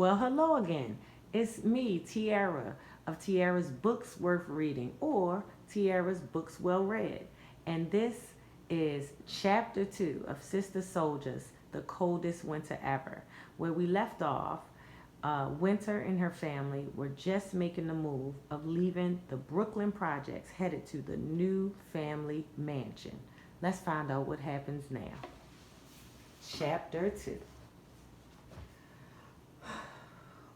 Well, hello again. It's me, Tiara, of Tiara's Books Worth Reading, or Tiara's Books Well Read. And this is Chapter 2 of Sister Soldiers, The Coldest Winter Ever. Where we left off, Winter and her family were just making the move of leaving the Brooklyn projects headed to the new family mansion. Let's find out what happens now. Chapter 2.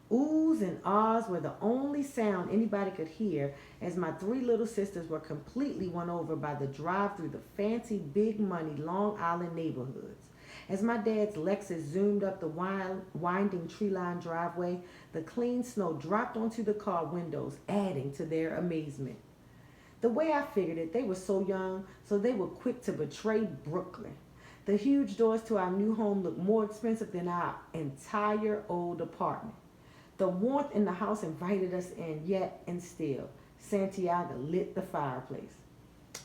Oohs and ahs were the only sound anybody could hear as my three little sisters were completely won over by the drive through the fancy big money Long Island neighborhoods. As my dad's Lexus zoomed up the winding tree-lined driveway, the clean snow dropped onto the car windows, adding to their amazement. The way I figured it, they were so young, so they were quick to betray Brooklyn. The huge doors to our new home looked more expensive than our entire old apartment. The warmth in the house invited us in, yet and still, Santiago lit the fireplace.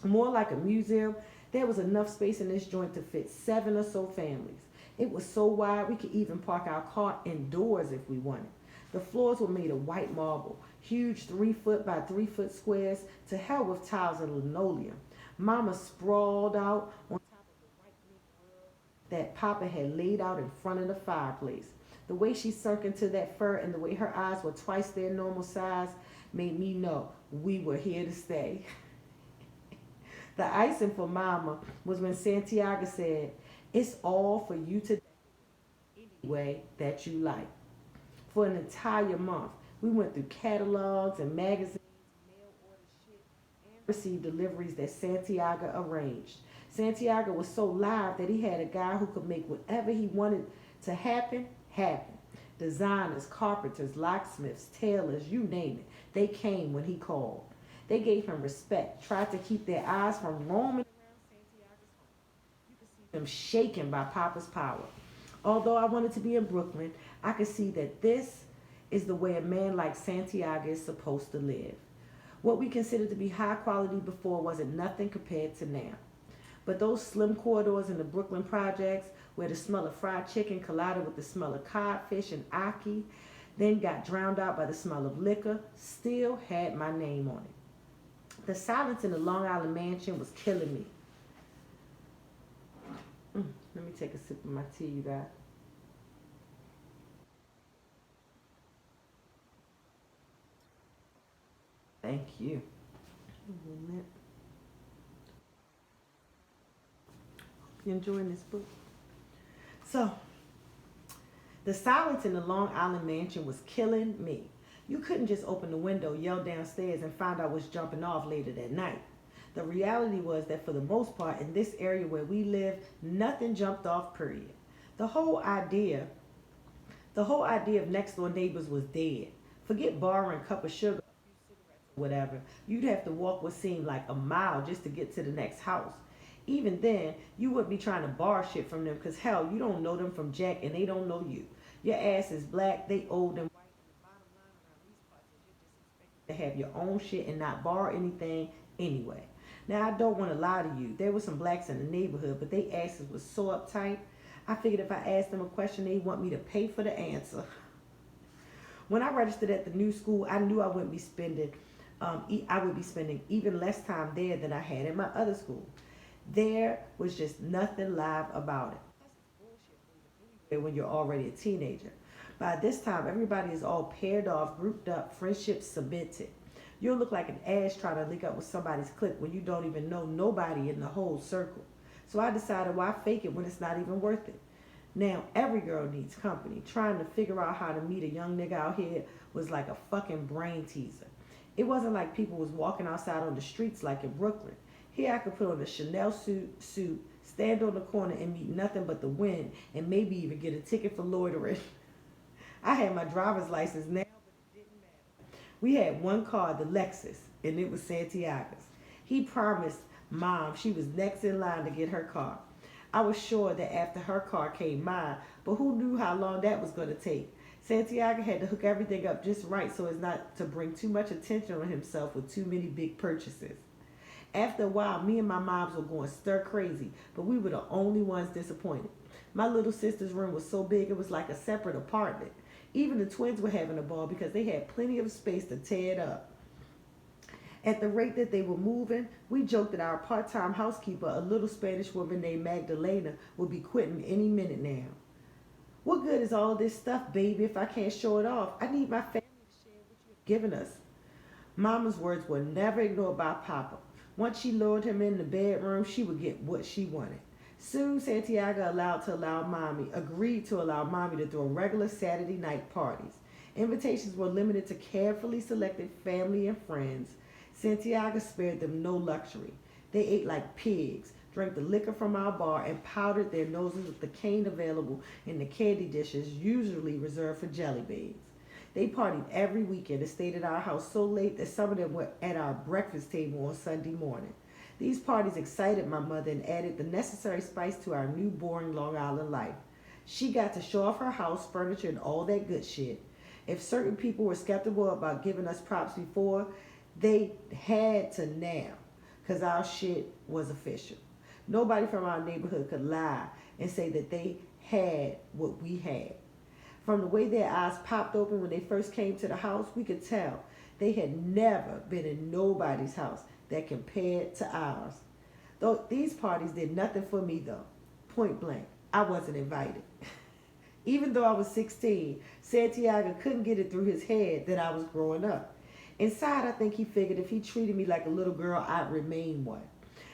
More like a museum, there was enough space in this joint to fit 7 or so families. It was so wide we could even park our car indoors if we wanted. The floors were made of white marble, huge 3-foot by 3-foot squares, to hell with tiles and linoleum. Mama sprawled out on top of the white mink rug that Papa had laid out in front of the fireplace. The way she sunk into that fur and the way her eyes were twice their normal size made me know we were here to stay. The icing for Mama was when Santiago said, "It's all for you to any way that you like." For an entire month, we went through catalogs and magazines, mail order shit, and received deliveries that Santiago arranged. Santiago was so live that he had a guy who could make whatever he wanted to happen. Designers, carpenters, locksmiths, tailors, you name it. They came when he called. They gave him respect, tried to keep their eyes from roaming around Santiago's home. You could see them shaken by Papa's power. Although I wanted to be in Brooklyn, I could see that this is the way a man like Santiago is supposed to live. What we considered to be high quality before wasn't nothing compared to now. But those slim corridors in the Brooklyn projects, where the smell of fried chicken collided with the smell of codfish and ackee, then got drowned out by the smell of liquor, still had my name on it. The silence in the Long Island mansion was killing me. Let me take a sip of my tea, you guys. Thank you. Hope you're enjoying this book. So, the silence in the Long Island mansion was killing me. You couldn't just open the window, yell downstairs, and find out what's jumping off later that night. The reality was that for the most part, in this area where we live, nothing jumped off, period. The whole idea of next door neighbors was dead. Forget borrowing a cup of sugar, a few cigarettes, or whatever. You'd have to walk what seemed like a mile just to get to the next house. Even then, you wouldn't be trying to borrow shit from them because, hell, you don't know them from Jack and they don't know you. Your ass is black, they old and white, and the bottom line around these parts is you're just expected to have your own shit and not borrow anything anyway. Now, I don't want to lie to you. There were some blacks in the neighborhood, but they asses was so uptight. I figured if I asked them a question, they'd want me to pay for the answer. When I registered at the new school, I knew I would be spending even less time there than I had in my other school. There was just nothing live about it. Plus, it's bullshit anyway when you're already a teenager. By this time, everybody is all paired off, grouped up, friendships cemented. You'll look like an ass trying to link up with somebody's clique when you don't even know nobody in the whole circle. So I decided, why fake it when it's not even worth it? Now, every girl needs company. Trying to figure out how to meet a young nigga out here was like a fucking brain teaser. It wasn't like people was walking outside on the streets like in Brooklyn. Here I could put on a Chanel suit, stand on the corner and meet nothing but the wind and maybe even get a ticket for loitering. I had my driver's license now, but it didn't matter. We had one car, the Lexus, and it was Santiago's. He promised Mom she was next in line to get her car. I was sure that after her car came mine, but who knew how long that was going to take? Santiago had to hook everything up just right so as not to bring too much attention on himself with too many big purchases. After a while, me and my moms were going stir crazy, but we were the only ones disappointed. My little sister's room was so big it was like a separate apartment. Even the twins were having a ball because they had plenty of space to tear it up. At the rate that they were moving, we joked that our part-time housekeeper, a little Spanish woman named Magdalena, would be quitting any minute now. What good is all this stuff, baby, if I can't show it off? I need my family to share what you have given us. Mama's words were never ignored by Papa. Once she lured him in the bedroom, she would get what she wanted. Soon, Santiago agreed to allow Mommy to throw regular Saturday night parties. Invitations were limited to carefully selected family and friends. Santiago spared them no luxury. They ate like pigs, drank the liquor from our bar, and powdered their noses with the cane available in the candy dishes usually reserved for jelly beans. They partied every weekend and stayed at our house so late that some of them were at our breakfast table on Sunday morning. These parties excited my mother and added the necessary spice to our new boring Long Island life. She got to show off her house, furniture, and all that good shit. If certain people were skeptical about giving us props before, they had to now, because our shit was official. Nobody from our neighborhood could lie and say that they had what we had. From the way their eyes popped open when they first came to the house, we could tell they had never been in nobody's house that compared to ours. Though these parties did nothing for me though. Point blank, I wasn't invited. Even though I was 16, Santiago couldn't get it through his head that I was growing up. Inside, I think he figured if he treated me like a little girl, I'd remain one.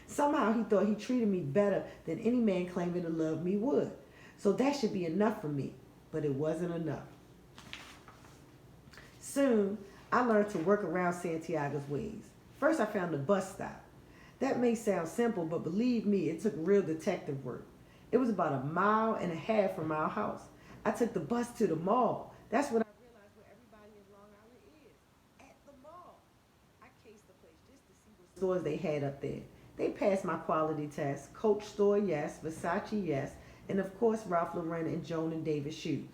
Somehow he thought he treated me better than any man claiming to love me would. So that should be enough for me. But it wasn't enough. Soon, I learned to work around Santiago's ways. First, I found the bus stop. That may sound simple, but believe me, it took real detective work. It was about 1.5 miles from our house. I took the bus to the mall. That's when I realized where everybody in Long Island is. At the mall. I cased the place just to see what stores they had up there. They passed my quality test. Coach store, yes. Versace, yes. And of course, Ralph Lauren and Joan and David shoes.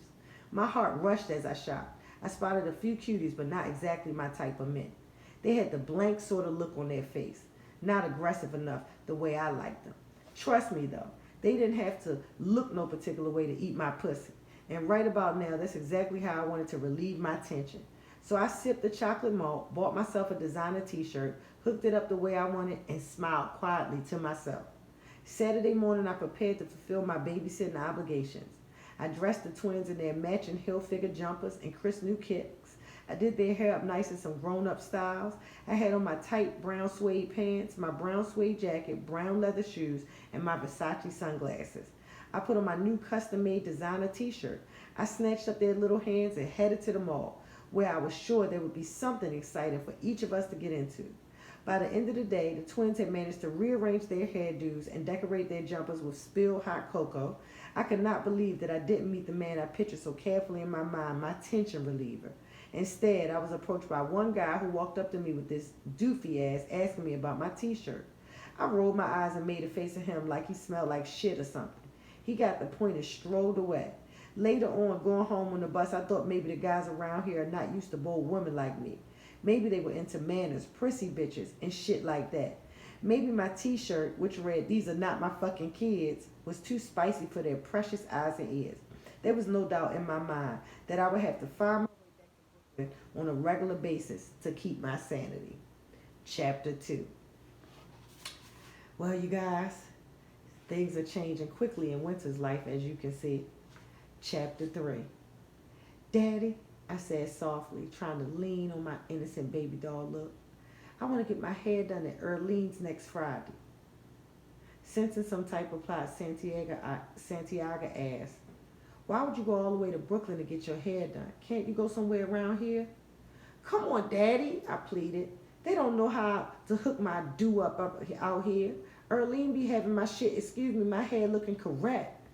My heart rushed as I shopped. I spotted a few cuties, but not exactly my type of men. They had the blank sort of look on their face. Not aggressive enough the way I liked them. Trust me though, they didn't have to look no particular way to eat my pussy. And right about now, that's exactly how I wanted to relieve my tension. So I sipped the chocolate malt, bought myself a designer t-shirt, hooked it up the way I wanted, and smiled quietly to myself. Saturday morning, I prepared to fulfill my babysitting obligations. I dressed the twins in their matching Hilfiger jumpers and crisp new kicks. I did their hair up nice in some grown-up styles. I had on my tight brown suede pants, my brown suede jacket, brown leather shoes, and my Versace sunglasses. I put on my new custom-made designer t-shirt. I snatched up their little hands and headed to the mall, where I was sure there would be something exciting for each of us to get into. By the end of the day, the twins had managed to rearrange their hairdos and decorate their jumpers with spilled hot cocoa. I could not believe that I didn't meet the man I pictured so carefully in my mind, my tension reliever. Instead, I was approached by one guy who walked up to me with this doofy ass asking me about my t-shirt. I rolled my eyes and made a face at him like he smelled like shit or something. He got the point and strolled away. Later on, going home on the bus, I thought maybe the guys around here are not used to bold women like me. Maybe they were into manners, prissy bitches, and shit like that. Maybe my t-shirt, which read, "These are not my fucking kids," was too spicy for their precious eyes and ears. There was no doubt in my mind that I would have to find my way back to Brooklyn on a regular basis to keep my sanity. Chapter 2. Well, you guys, things are changing quickly in Winter's life, as you can see. Chapter 3. "Daddy," I said softly, trying to lean on my innocent baby doll look, "I want to get my hair done at Erlene's next Friday." Sensing some type of plot, Santiago asked, "Why would you go all the way to Brooklyn to get your hair done? Can't you go somewhere around here?" "Come on, Daddy," I pleaded. "They don't know how to hook my do-up out here. Erlene be having my hair looking correct."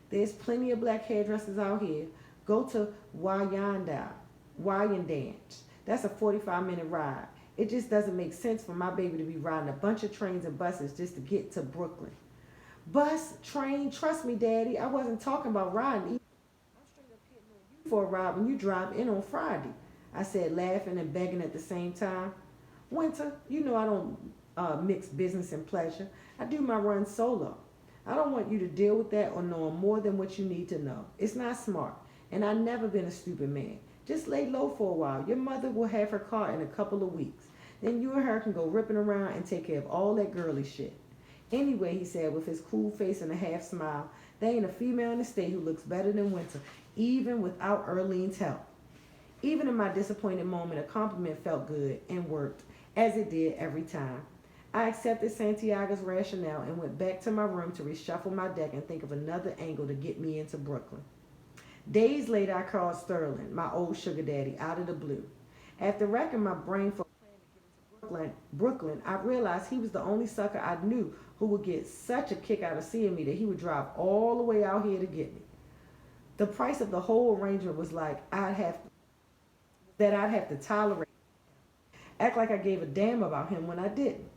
"There's plenty of black hairdressers out here. Go to Wyandanch. That's a 45-minute ride. It just doesn't make sense for my baby to be riding a bunch of trains and buses just to get to Brooklyn." "Bus, train, trust me, Daddy, I wasn't talking about riding either. I'm straight up getting on you for a ride when you drive in on Friday," I said, laughing and begging at the same time. "Winter, you know I don't mix business and pleasure. I do my run solo. I don't want you to deal with that or know more than what you need to know. It's not smart. And I've never been a stupid man. Just lay low for a while. Your mother will have her car in a couple of weeks. Then you and her can go ripping around and take care of all that girly shit. Anyway, he said with his cool face and a half smile, there ain't a female in the state who looks better than Winter, even without Earlene's help. Even in my disappointed moment, a compliment felt good and worked, as it did every time. I accepted Santiago's rationale and went back to my room to reshuffle my deck and think of another angle to get me into Brooklyn. Days later, I called Sterling, my old sugar daddy, out of the blue. After racking my brain for a plan to get into Brooklyn, I realized he was the only sucker I knew who would get such a kick out of seeing me that he would drive all the way out here to get me. The price of the whole arrangement was like I'd have to tolerate, act like I gave a damn about him when I didn't.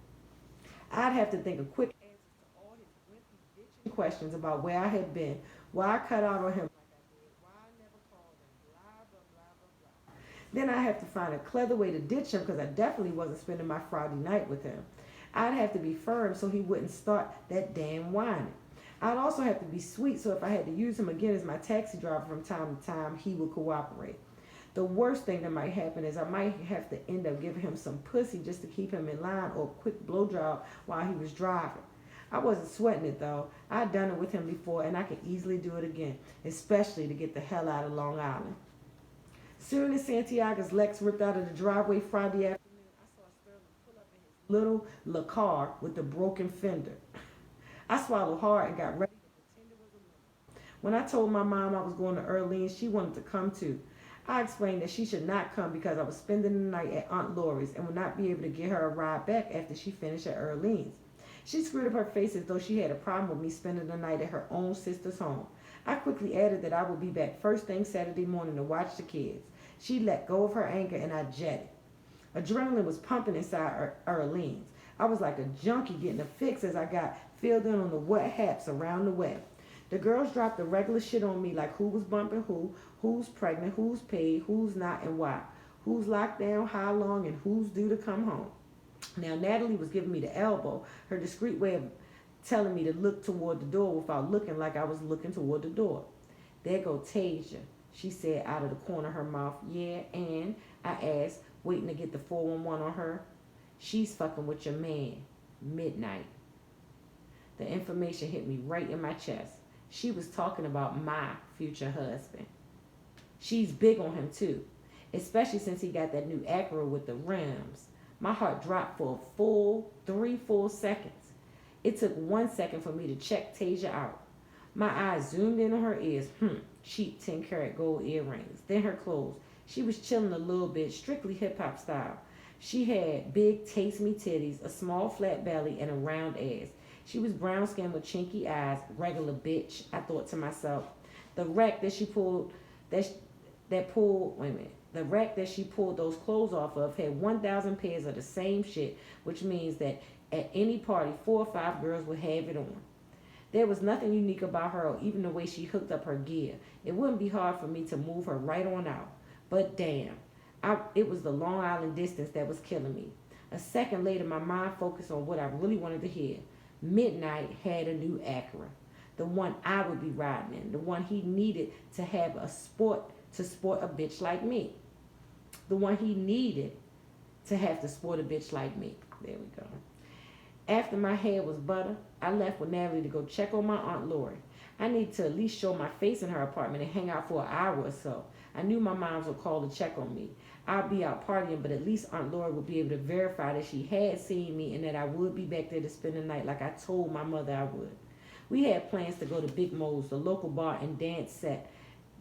I'd have to think of quick answers to all his wimpy bitching questions about where I had been, why I cut out on him like I did, why I never called him, blah, blah, blah, blah, blah. Then I'd have to find a clever way to ditch him because I definitely wasn't spending my Friday night with him. I'd have to be firm so he wouldn't start that damn whining. I'd also have to be sweet so if I had to use him again as my taxi driver from time to time, he would cooperate. The worst thing that might happen is I might have to end up giving him some pussy just to keep him in line or a quick blowjob while he was driving. I wasn't sweating it though. I'd done it with him before and I could easily do it again, especially to get the hell out of Long Island. Soon as Santiago's Lex ripped out of the driveway Friday afternoon, I saw Sterling pull up in his little Le car with the broken fender. I swallowed hard and got ready to pretend it was a lemon. When I told my mom I was going to Earlene's, she wanted to come too. I explained that she should not come because I was spending the night at Aunt Laurie's and would not be able to get her a ride back after she finished at Earlene's. She screwed up her face as though she had a problem with me spending the night at her own sister's home. I quickly added that I would be back first thing Saturday morning to watch the kids. She let go of her anger and I jetted. Adrenaline was pumping inside Earlene's. I was like a junkie getting a fix as I got filled in on the what haps around the web. The girls dropped the regular shit on me like who was bumping who, who's pregnant, who's paid, who's not, and why. Who's locked down, how long, and who's due to come home. Now, Natalie was giving me the elbow, her discreet way of telling me to look toward the door without looking like I was looking toward the door. There go Tasia, she said out of the corner of her mouth. Yeah, and I asked, waiting to get the 411 on her. She's fucking with your man. Midnight. The information hit me right in my chest. She was talking about my future husband. She's big on him too, especially since he got that new Acura with the rims. My heart dropped for a full 3 full seconds. It took 1 second for me to check Tasia out. My eyes zoomed in on her ears. Cheap 10-karat gold earrings. Then her clothes. She was chilling a little bit, strictly hip-hop style. She had big taste me titties, a small flat belly, and a round ass. She was brown skinned with chinky eyes, regular bitch, I thought to myself. The rack that she pulled those clothes off of had 1,000 pairs of the same shit, which means that at any party, 4 or 5 girls would have it on. There was nothing unique about her or even the way she hooked up her gear. It wouldn't be hard for me to move her right on out. But damn, it was the Long Island distance that was killing me. A second later, my mind focused on what I really wanted to hear. Midnight had a new Acura, the one I would be riding in, the one he needed to have sport a bitch like me. The one he needed to have to sport a bitch like me. There we go. After my hair was butter, I left with Natalie to go check on my Aunt Lori. I needed to at least show my face in her apartment and hang out for an hour or so. I knew my moms would call to check on me. I'd be out partying, but at least Aunt Laura would be able to verify that she had seen me and that I would be back there to spend the night like I told my mother I would. We had plans to go to Big Mo's, the local bar and dance set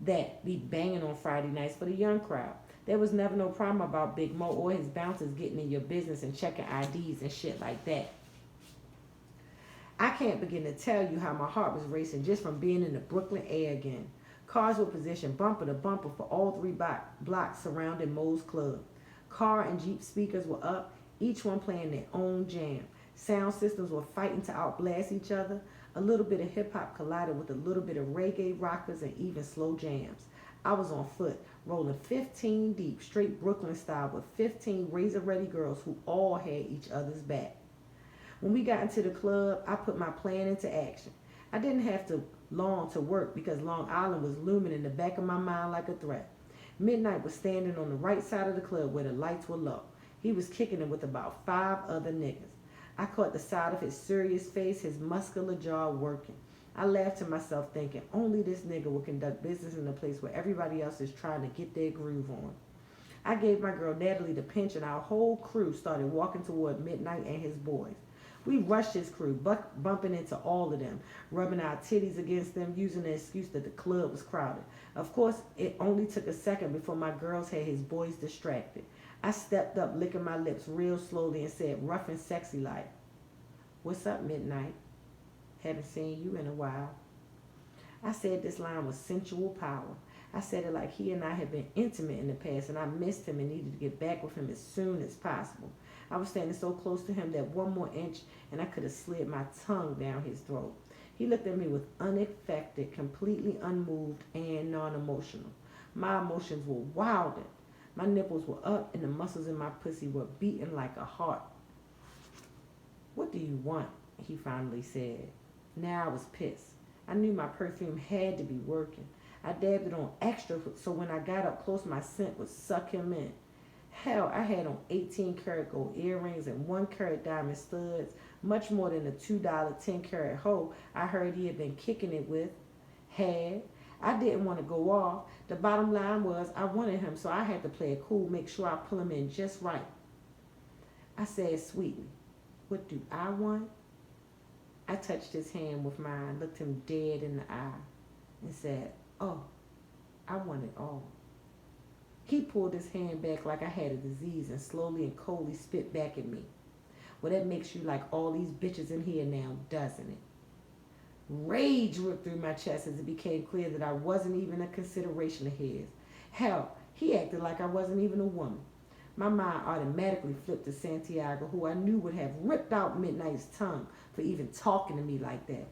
that be banging on Friday nights for the young crowd. There was never no problem about Big Mo or his bouncers getting in your business and checking IDs and shit like that. I can't begin to tell you how my heart was racing just from being in the Brooklyn air again. Cars were positioned bumper to bumper for all 3 blocks surrounding Mo's Club. Car and Jeep speakers were up, each one playing their own jam. Sound systems were fighting to outblast each other. A little bit of hip-hop collided with a little bit of reggae rockers and even slow jams. I was on foot, rolling 15 deep, straight Brooklyn style with 15 razor-ready girls who all had each other's back. When we got into the club, I put my plan into action. I didn't have to long to work because Long Island was looming in the back of my mind like a threat. Midnight was standing on the right side of the club where the lights were low. He was kicking it with about 5 other niggas. I caught the side of his serious face, his muscular jaw working. I laughed to myself thinking, only this nigga will conduct business in a place where everybody else is trying to get their groove on. I gave my girl Natalie the pinch and our whole crew started walking toward Midnight and his boys. We rushed his crew, bumping into all of them, rubbing our titties against them, using the excuse that the club was crowded. Of course, it only took a second before my girls had his boys distracted. I stepped up, licking my lips real slowly and said, rough and sexy like, "What's up, Midnight? Haven't seen you in a while." I said this line with sensual power. I said it like he and I had been intimate in the past and I missed him and needed to get back with him as soon as possible. I was standing so close to him that one more inch and I could have slid my tongue down his throat. He looked at me with unaffected, completely unmoved, and non-emotional. My emotions were wilding. My nipples were up and the muscles in my pussy were beating like a heart. "What do you want?" he finally said. Now I was pissed. I knew my perfume had to be working. I dabbed it on extra so when I got up close my scent would suck him in. Hell, I had on 18-karat gold earrings and 1-carat diamond studs, much more than the $2 10-carat hoe I heard he had been kicking it with. I didn't want to go off. The bottom line was I wanted him, so I had to play it cool, make sure I pull him in just right. I said sweetly, "What do I want?" I touched his hand with mine, looked him dead in the eye, and said, "Oh, I want it all." He pulled his hand back like I had a disease and slowly and coldly spit back at me. "Well, that makes you like all these bitches in here now, doesn't it?" Rage ripped through my chest as it became clear that I wasn't even a consideration of his. Hell, he acted like I wasn't even a woman. My mind automatically flipped to Santiago, who I knew would have ripped out Midnight's tongue for even talking to me like that.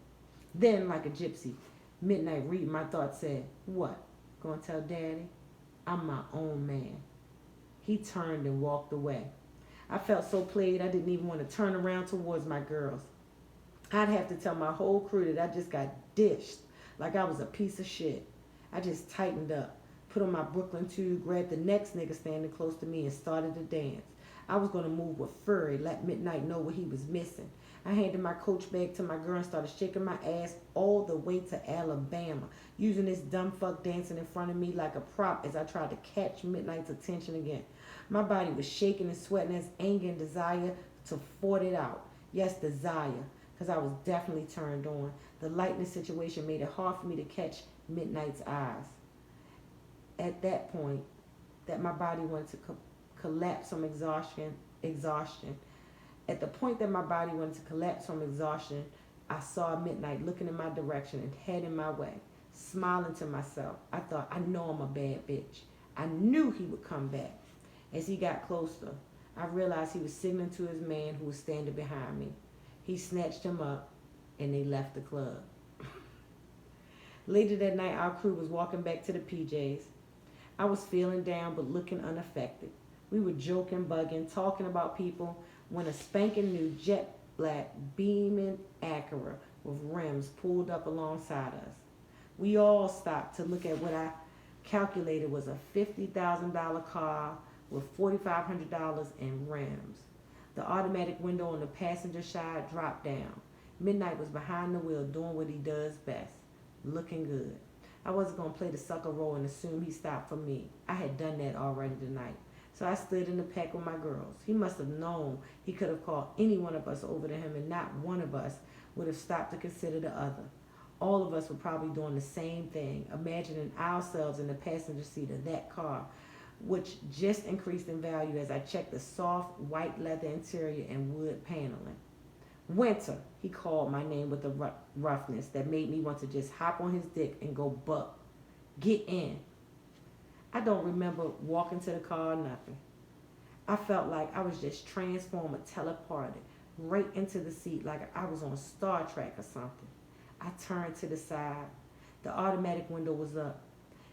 Then, like a gypsy, Midnight reading my thoughts said, "What, gonna tell Daddy? I'm my own man." He turned and walked away. I felt so played I didn't even want to turn around towards my girls. I'd have to tell my whole crew that I just got dished like I was a piece of shit. I just tightened up, put on my Brooklyn tube, grabbed the next nigga standing close to me and started to dance. I was going to move with fury, let Midnight know what he was missing. I handed my coach bag to my girl and started shaking my ass all the way to Alabama, using this dumb fuck dancing in front of me like a prop as I tried to catch Midnight's attention again. My body was shaking and sweating as anger and desire to fought it out. Yes, desire, because I was definitely turned on. The lightness situation made it hard for me to catch Midnight's eyes. At that point, that my body wanted to collapse from exhaustion. At the point that my body wanted to collapse from exhaustion, I saw Midnight looking in my direction and heading my way, smiling to myself. I thought, I know I'm a bad bitch. I knew he would come back. As he got closer, I realized he was signaling to his man who was standing behind me. He snatched him up and they left the club. Later that night, our crew was walking back to the PJs. I was feeling down but looking unaffected. We were joking, bugging, talking about people when a spanking new jet black beaming Acura with rims pulled up alongside us. We all stopped to look at what I calculated was a $50,000 car with $4,500 in rims. The automatic window on the passenger side dropped down. Midnight was behind the wheel doing what he does best, looking good. I wasn't going to play the sucker role and assume he stopped for me. I had done that already tonight. So I stood in the pack with my girls. He must have known he could have called any one of us over to him and not one of us would have stopped to consider the other. All of us were probably doing the same thing, imagining ourselves in the passenger seat of that car, which just increased in value as I checked the soft white leather interior and wood paneling. "Winter," he called my name with a roughness that made me want to just hop on his dick and go buck. "Get in." I don't remember walking to the car or nothing. I felt like I was just transformed or teleported right into the seat like I was on Star Trek or something. I turned to the side. The automatic window was up.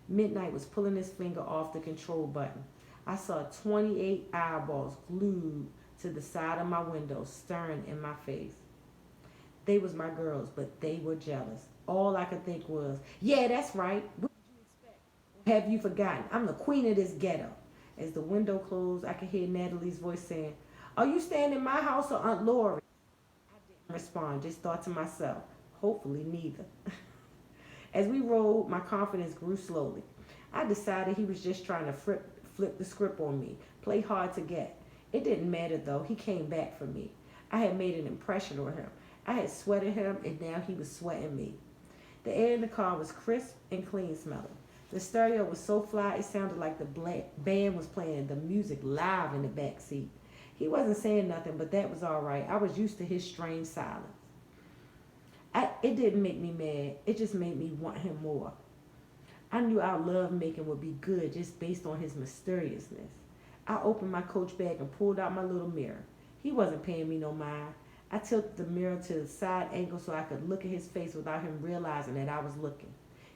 Midnight was pulling his finger off the control button. I saw 28 eyeballs glued to the side of my window, staring in my face. They was my girls, but they were jealous. All I could think was, yeah, that's right. What did you expect? Have you forgotten? I'm the queen of this ghetto. As the window closed, I could hear Natalie's voice saying, are you staying in my house or Aunt Lori? I didn't respond, just thought to myself, hopefully neither. As we rode, my confidence grew slowly. I decided he was just trying to flip the script on me, play hard to get. It didn't matter though, he came back for me. I had made an impression on him. I had sweated him and now he was sweating me. The air in the car was crisp and clean smelling. The stereo was so fly it sounded like the band was playing the music live in the back seat. He wasn't saying nothing, but that was all right. I was used to his strange silence. It didn't make me mad. It just made me want him more. I knew our love making would be good just based on his mysteriousness. I opened my coach bag and pulled out my little mirror. He wasn't paying me no mind. I tilted the mirror to the side angle so I could look at his face without him realizing that I was looking.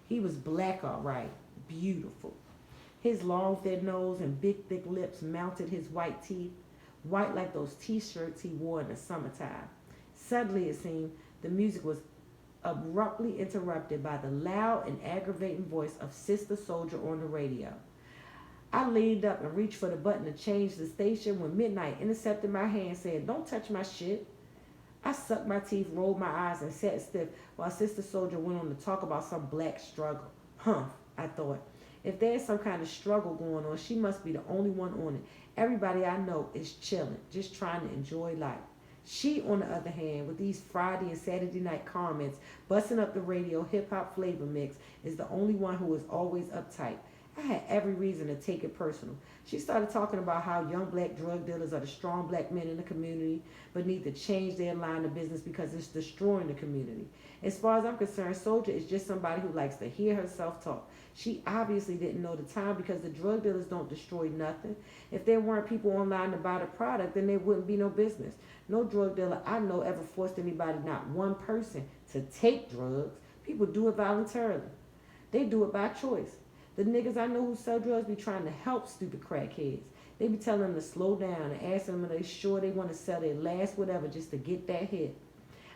He was black, all right, beautiful. His long, thin nose and big, thick lips mounted his white teeth, white like those t-shirts he wore in the summertime. Suddenly, it seemed, the music was abruptly interrupted by the loud and aggravating voice of Sister Souljah on the radio. I leaned up and reached for the button to change the station when Midnight intercepted my hand saying, don't touch my shit. I sucked my teeth, rolled my eyes, and sat stiff while Sister Souljah went on to talk about some black struggle. I thought. If there's some kind of struggle going on, she must be the only one on it. Everybody I know is chilling, just trying to enjoy life. She, on the other hand, with these Friday and Saturday night comments, busting up the radio hip-hop flavor mix, is the only one who is always uptight. I had every reason to take it personal. She started talking about how young black drug dealers are the strong black men in the community, but need to change their line of business because it's destroying the community. As far as I'm concerned, Souljah is just somebody who likes to hear herself talk. She obviously didn't know the time because the drug dealers don't destroy nothing. If there weren't people online to buy the product, then there wouldn't be no business. No drug dealer I know ever forced anybody, not one person, to take drugs. People do it voluntarily. They do it by choice. The niggas I know who sell drugs be trying to help stupid crackheads. They be telling them to slow down and asking them if they sure they want to sell their last whatever just to get that hit.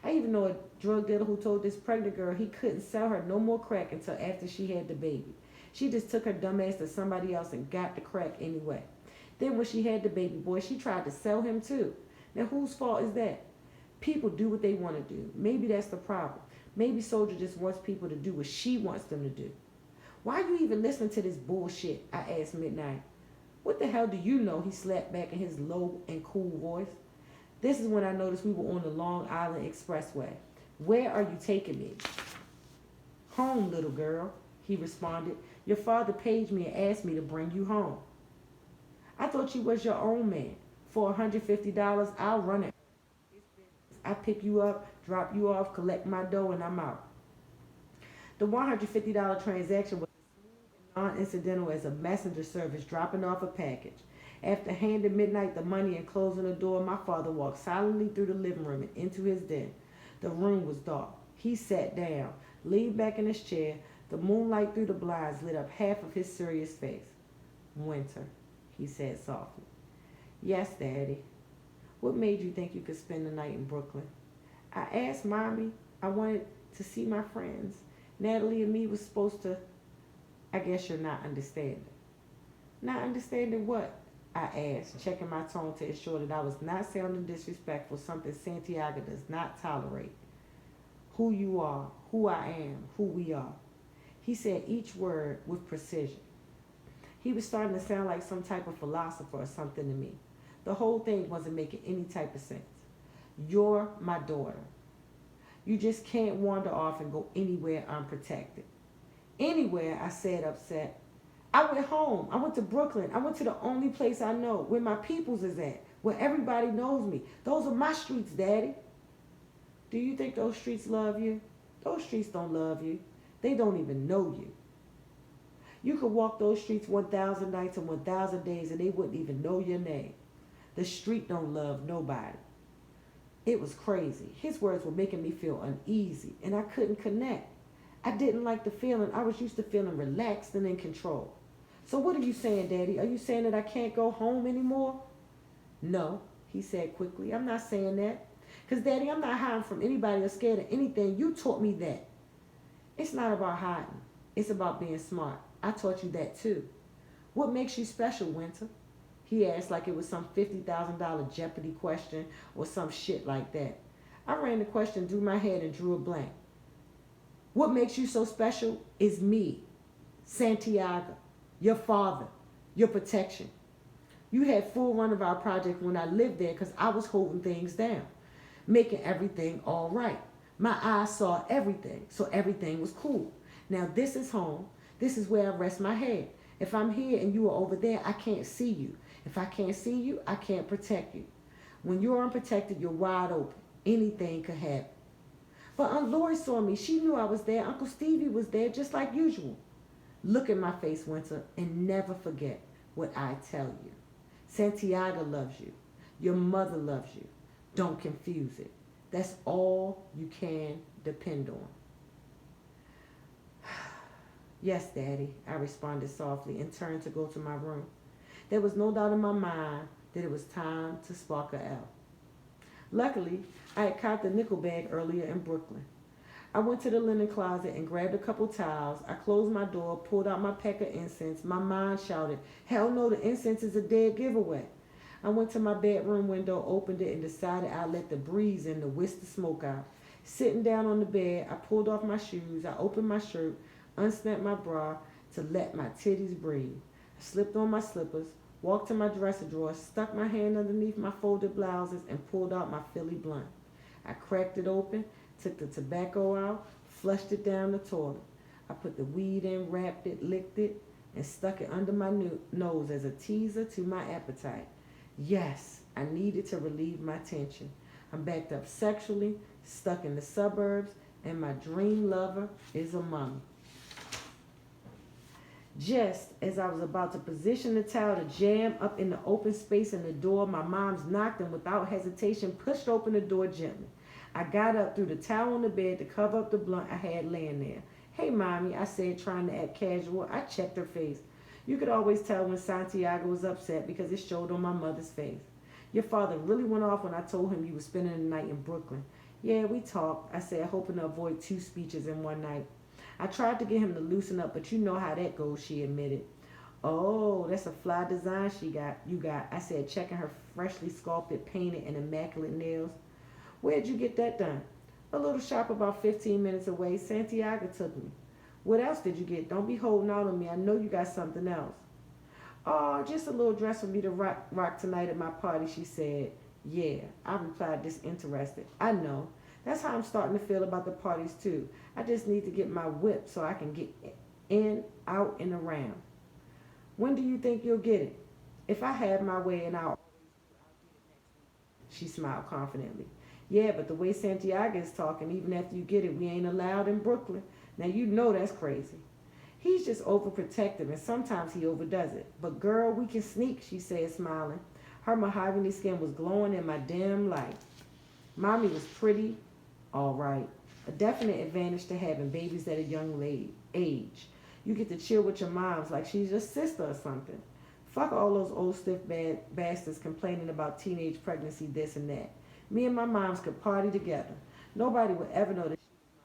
I even know a drug dealer who told this pregnant girl he couldn't sell her no more crack until after she had the baby. She just took her dumb ass to somebody else and got the crack anyway. Then when she had the baby boy, she tried to sell him too. Now whose fault is that? People do what they want to do. Maybe that's the problem. Maybe Souljah just wants people to do what she wants them to do. Why are you even listening to this bullshit? I asked Midnight. What the hell do you know? He slapped back in his low and cool voice. This is when I noticed we were on the Long Island Expressway. Where are you taking me? Home, little girl, he responded. Your father paged me and asked me to bring you home. I thought you was your own man. For $150, I'll run it. I pick you up, drop you off, collect my dough, and I'm out. The $150 transaction was non-incidental as a messenger service dropping off a package. After handing Midnight the money and closing the door, my father walked silently through the living room and into his den. The room was dark. He sat down, leaned back in his chair. The moonlight through the blinds lit up half of his serious face. Winter, he said softly. Yes, Daddy. What made you think you could spend the night in Brooklyn? I asked Mommy. I wanted to see my friends. Natalie and me was supposed to... I guess you're not understanding. Not understanding what? I asked, checking my tone to ensure that I was not sounding disrespectful, something Santiago does not tolerate. Who you are, who I am, who we are. He said each word with precision. He was starting to sound like some type of philosopher or something to me. The whole thing wasn't making any type of sense. You're my daughter. You just can't wander off and go anywhere unprotected. Anywhere, I said, upset. I went home. I went to Brooklyn. I went to the only place I know, where my peoples is at, where everybody knows me. Those are my streets, Daddy. Do you think those streets love you? Those streets don't love you. They don't even know you. You could walk those streets 1,000 nights and 1,000 days and they wouldn't even know your name. The street don't love nobody. It was crazy. His words were making me feel uneasy, and I couldn't connect. I didn't like the feeling. I was used to feeling relaxed and in control. So what are you saying, Daddy? Are you saying that I can't go home anymore? No, he said quickly. I'm not saying that. Because, Daddy, I'm not hiding from anybody or scared of anything. You taught me that. It's not about hiding. It's about being smart. I taught you that too. What makes you special, Winter? He asked like it was some $50,000 Jeopardy question or some shit like that. I ran the question through my head and drew a blank. What makes you so special is me, Santiago, your father, your protection. You had full run of our project when I lived there because I was holding things down, making everything all right. My eyes saw everything, so everything was cool. Now this is home. This is where I rest my head. If I'm here and you are over there, I can't see you. If I can't see you, I can't protect you. When you're unprotected, you're wide open. Anything could happen. But Aunt Lori saw me. She knew I was there. Uncle Stevie was there just like usual. Look at my face, Winter, and never forget what I tell you. Santiago loves you. Your mother loves you. Don't confuse it. That's all you can depend on. Yes, Daddy, I responded softly and turned to go to my room. There was no doubt in my mind that it was time to spark a L. Luckily, I had caught the nickel bag earlier in Brooklyn. I went to the linen closet and grabbed a couple towels. I closed my door, pulled out my pack of incense. My mind shouted, hell no, the incense is a dead giveaway. I went to my bedroom window, opened it, and decided I'd let the breeze in to whisk the smoke out. Sitting down on the bed, I pulled off my shoes. I opened my shirt, unsnapped my bra to let my titties breathe. I slipped on my slippers, walked to my dresser drawer, stuck my hand underneath my folded blouses, and pulled out my Philly blunt. I cracked it open, took the tobacco out, flushed it down the toilet. I put the weed in, wrapped it, licked it, and stuck it under my nose as a teaser to my appetite. Yes, I needed to relieve my tension. I'm backed up sexually, stuck in the suburbs, and my dream lover is among me. Just as I was about to position the towel to jam up in the open space in the door, my mom's knocked and without hesitation pushed open the door gently. I got up, threw the towel on the bed to cover up the blunt I had laying there. Hey, Mommy, I said, trying to act casual. I checked her face. You could always tell when Santiago was upset because it showed on my mother's face. Your father really went off when I told him you were spending the night in Brooklyn. Yeah, we talked, I said, hoping to avoid 2 speeches in one night. I tried to get him to loosen up, but you know how that goes, she admitted. Oh, that's a fly design you got, I said, checking her freshly sculpted, painted, and immaculate nails. Where'd you get that done? A little shop about 15 minutes away. Santiago took me. What else did you get? Don't be holding out on me. I know you got something else. Oh, just a little dress for me to rock tonight at my party, she said. Yeah, I replied disinterested. I know. That's how I'm starting to feel about the parties too. I just need to get my whip so I can get in, out, and around. When do you think you'll get it? If I have my way, and I'll get it next week. She smiled confidently. Yeah, but the way Santiago is talking, even after you get it, we ain't allowed in Brooklyn. Now you know that's crazy. He's just overprotective, and sometimes he overdoes it. But girl, we can sneak, she said, smiling. Her mahogany skin was glowing in my dim light. Mommy was pretty, all right. A definite advantage to having babies at a young age. You get to chill with your moms like she's your sister or something. Fuck all those old stiff bastards complaining about teenage pregnancy, this and that. Me and my moms could party together. Nobody would ever know that she was my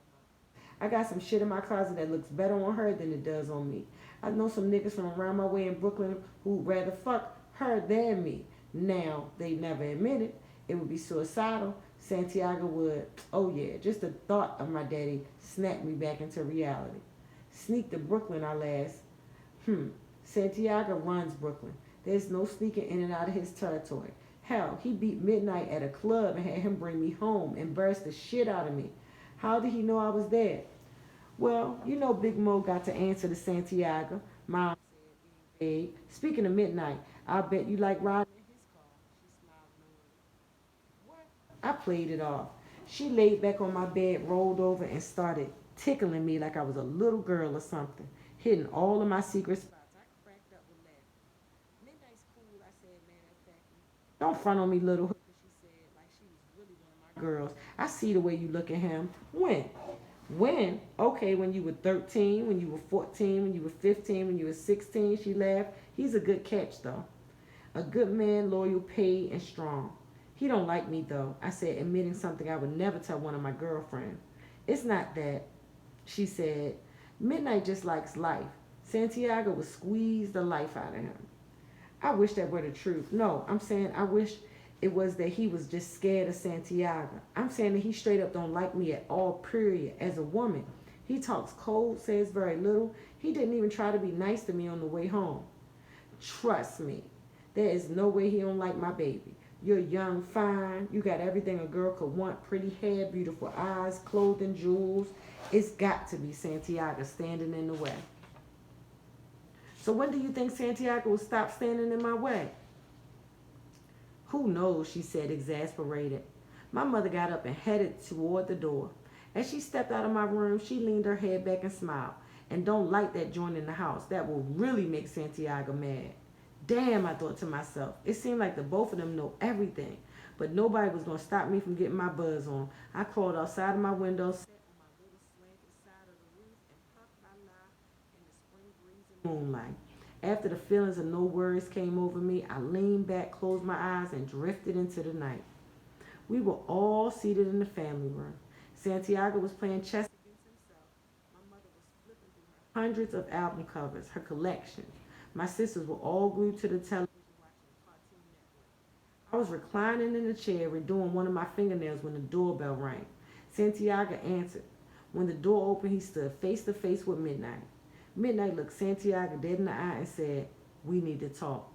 mom. I got some shit in my closet that looks better on her than it does on me. I know some niggas from around my way in Brooklyn who'd rather fuck her than me. Now, they never admit it. It would be suicidal. Santiago would. Oh yeah, just the thought of my daddy snapped me back into reality. Sneak to Brooklyn, I laughed. Santiago runs Brooklyn. There's no sneaking in and out of his territory. Hell, he beat midnight at a club and had him bring me home, embarrassed the shit out of me. How did he know I was there? Well, you know Big Mo got to answer to Santiago. Mom said, being vague. Speaking of midnight, I'll bet you like riding in his car. She smiled knowingly. What? I played it off. She laid back on my bed, rolled over, and started tickling me like I was a little girl or something, hitting all of my secret spots. I cracked up with laughter. Midnight's cool, I said, man, effectively. Don't front on me, little hooker, she said, like she was really one of my girls. I see the way you look at him. When? When? Okay, when you were 13, when you were 14, when you were 15, when you were 16, she laughed. He's a good catch, though. A good man, loyal, paid, and strong. He don't like me though, I said, admitting something I would never tell one of my girlfriends. It's not that, she said. Midnight just likes life. Santiago would squeeze the life out of him. I wish that were the truth. No, I'm saying I wish it was that he was just scared of Santiago. I'm saying that he straight up don't like me at all, period, as a woman. He talks cold, says very little. He didn't even try to be nice to me on the way home. Trust me, there is no way he don't like my baby. You're young, fine. You got everything a girl could want. Pretty hair, beautiful eyes, clothing, jewels. It's got to be Santiago standing in the way. So when do you think Santiago will stop standing in my way? Who knows, she said, exasperated. My mother got up and headed toward the door. As she stepped out of my room, she leaned her head back and smiled. And don't light that joint in the house. That will really make Santiago mad. Damn, I thought to myself. It seemed like the both of them know everything. But nobody was going to stop me from getting my buzz on. I crawled outside of my window, sat on my little slanted side of the roof, and puffed my lie in the spring breeze and moonlight. After the feelings of no words came over me, I leaned back, closed my eyes, and drifted into the night. We were all seated in the family room. Santiago was playing chess against himself. My mother was flipping through her hundreds of album covers, her collection. My sisters were all glued to the television watching Cartoon Network. I was reclining in a chair redoing one of my fingernails when the doorbell rang. Santiago answered. When the door opened, he stood face to face with Midnight. Midnight looked Santiago dead in the eye and said, "We need to talk."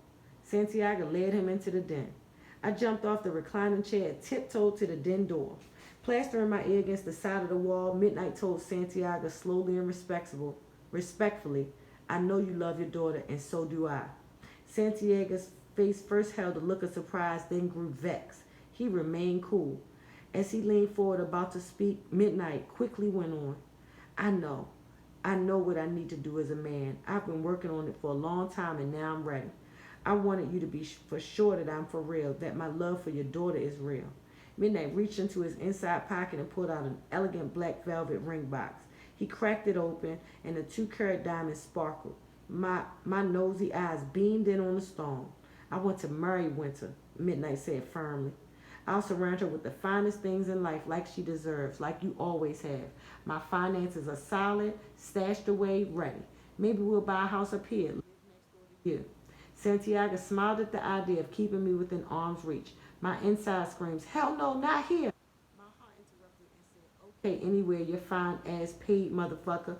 Santiago led him into the den. I jumped off the reclining chair and tiptoed to the den door. Plastering my ear against the side of the wall, Midnight told Santiago slowly and respectfully, "I know you love your daughter, and so do I." Santiago's face first held a look of surprise, then grew vexed. He remained cool. As he leaned forward about to speak, Midnight quickly went on. I know what I need to do as a man. I've been working on it for a long time, and now I'm ready. I wanted you to be for sure that I'm for real, that my love for your daughter is real." Midnight reached into his inside pocket and pulled out an elegant black velvet ring box. He cracked it open, and the 2-carat diamond sparkled. My nosy eyes beamed in on the stone. "I want to marry Winter," Midnight said firmly. "I'll surround her with the finest things in life, like she deserves, like you always have. My finances are solid, stashed away, ready. Maybe we'll buy a house up here, live next door to you." Santiago smiled at the idea of keeping me within arm's reach. My inside screams, "Hell no, not here." My heart interrupted and said, "Okay, anywhere, you're fine ass paid motherfucker."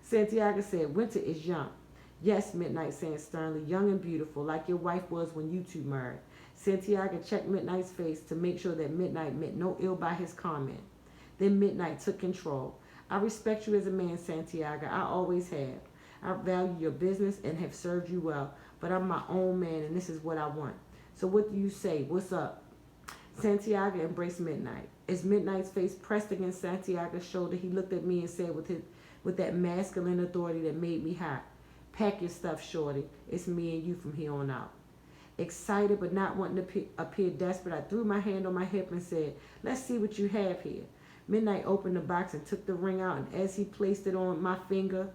Santiago said, "Winter is young." "Yes," Midnight said sternly, "young and beautiful, like your wife was when you two married." Santiago checked Midnight's face to make sure that Midnight meant no ill by his comment. Then Midnight took control. "I respect you as a man, Santiago. I always have. I value your business and have served you well, but I'm my own man, and this is what I want. So what do you say? What's up?" Santiago embraced Midnight. As Midnight's face pressed against Santiago's shoulder, he looked at me and said with that masculine authority that made me hot, "Pack your stuff, shorty. It's me and you from here on out." Excited but not wanting to appear desperate, I threw my hand on my hip and said, "Let's see what you have here." Midnight opened the box and took the ring out, and as he placed it on my finger,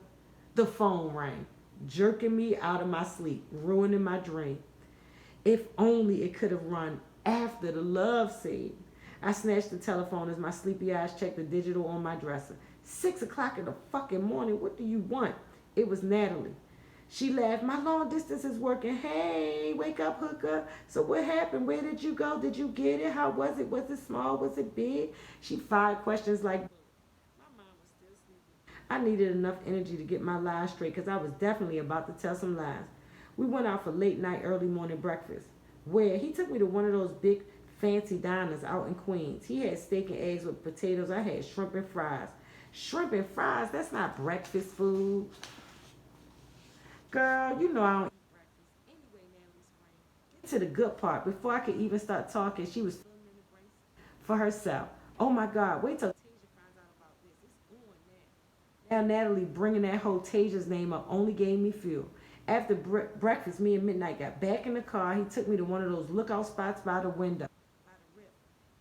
the phone rang, jerking me out of my sleep, ruining my dream. If only it could have run after the love scene. I snatched the telephone as my sleepy eyes checked the digital on my dresser. 6 o'clock in the fucking morning. What do you want? It was Natalie. She laughed. "My long distance is working. Hey, wake up, hooker. So what happened? Where did you go? Did you get it? How was it? Was it small? Was it big?" She fired questions like my mind was still sleeping. I needed enough energy to get my lies straight because I was definitely about to tell some lies. We went out for late night, early morning breakfast. Where? He took me to one of those big fancy diners out in Queens. He had steak and eggs with potatoes. I had shrimp and fries. Shrimp and fries? That's not breakfast food. Girl, you know I don't eat breakfast. Anyway, Natalie screamed. Get to the good part. Before I could even start talking, she was filling in the blanks for herself. "Oh my God, wait till Tasia finds out about this. It's on now." Now Natalie bringing that whole Tasia's name up only gave me fuel. After breakfast, me and Midnight got back in the car. He took me to one of those lookout spots by the window. By the river.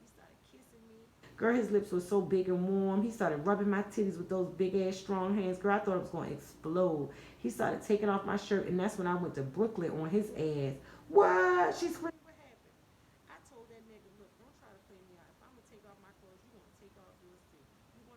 He started kissing me. Girl, his lips were so big and warm. He started rubbing my titties with those big ass strong hands. Girl, I thought it was going to explode. He started taking off my shirt, and that's when I went to Brooklyn on his ass. "What?" She screamed. "What happened?" I told that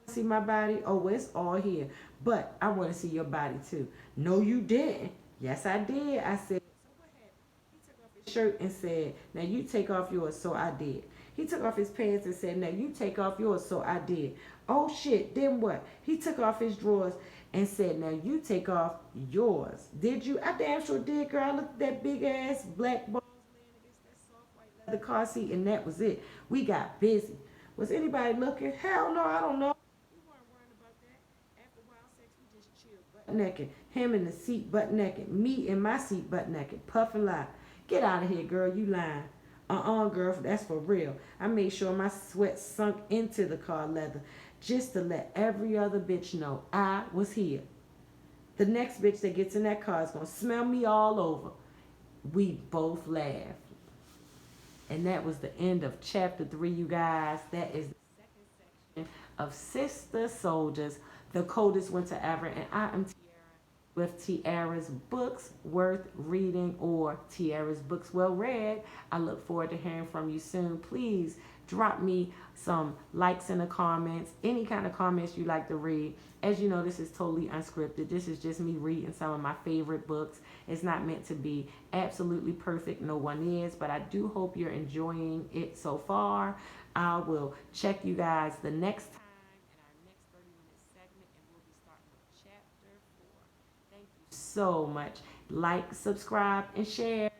See my body? Oh, well, it's all here. But I want to see your body too. No, you didn't. Yes, I did. I said, so what happened? He took off his shirt and said, now you take off yours. So I did. He took off his pants and said, now you take off yours. So I did. Oh, shit. Then what? He took off his drawers and said, now you take off yours. Did you? I damn sure did, girl. I looked at that big ass black balls laying against that soft white leather car seat, and that was it. We got busy. Was anybody looking? Hell no, I don't know. We weren't worrying about that. After wild sex, we just chilled butt naked. Him in the seat butt naked. Me in my seat butt naked. Puffing lie. Get out of here, girl. You lying. Girl, that's for real. I made sure my sweat sunk into the car leather just to let every other bitch know I was here. The next bitch that gets in that car is going to smell me all over. We both laughed. And that was the end of chapter 3, you guys. That is the second section of Sister Soldiers, the coldest winter ever. And I am Tiara with Tiara's Books Worth Reading, or Tiara's Books Well Read. I look forward to hearing from you soon. Please drop me some likes in the comments, any kind of comments you like to read. As you know, this is totally unscripted. This is just me reading some of my favorite books. It's not meant to be absolutely perfect. No one is, but I do hope you're enjoying it so far. I will check you guys the next time in our next 30-minute segment, and we'll be starting with chapter 4. Thank you so much. Like, subscribe, and share.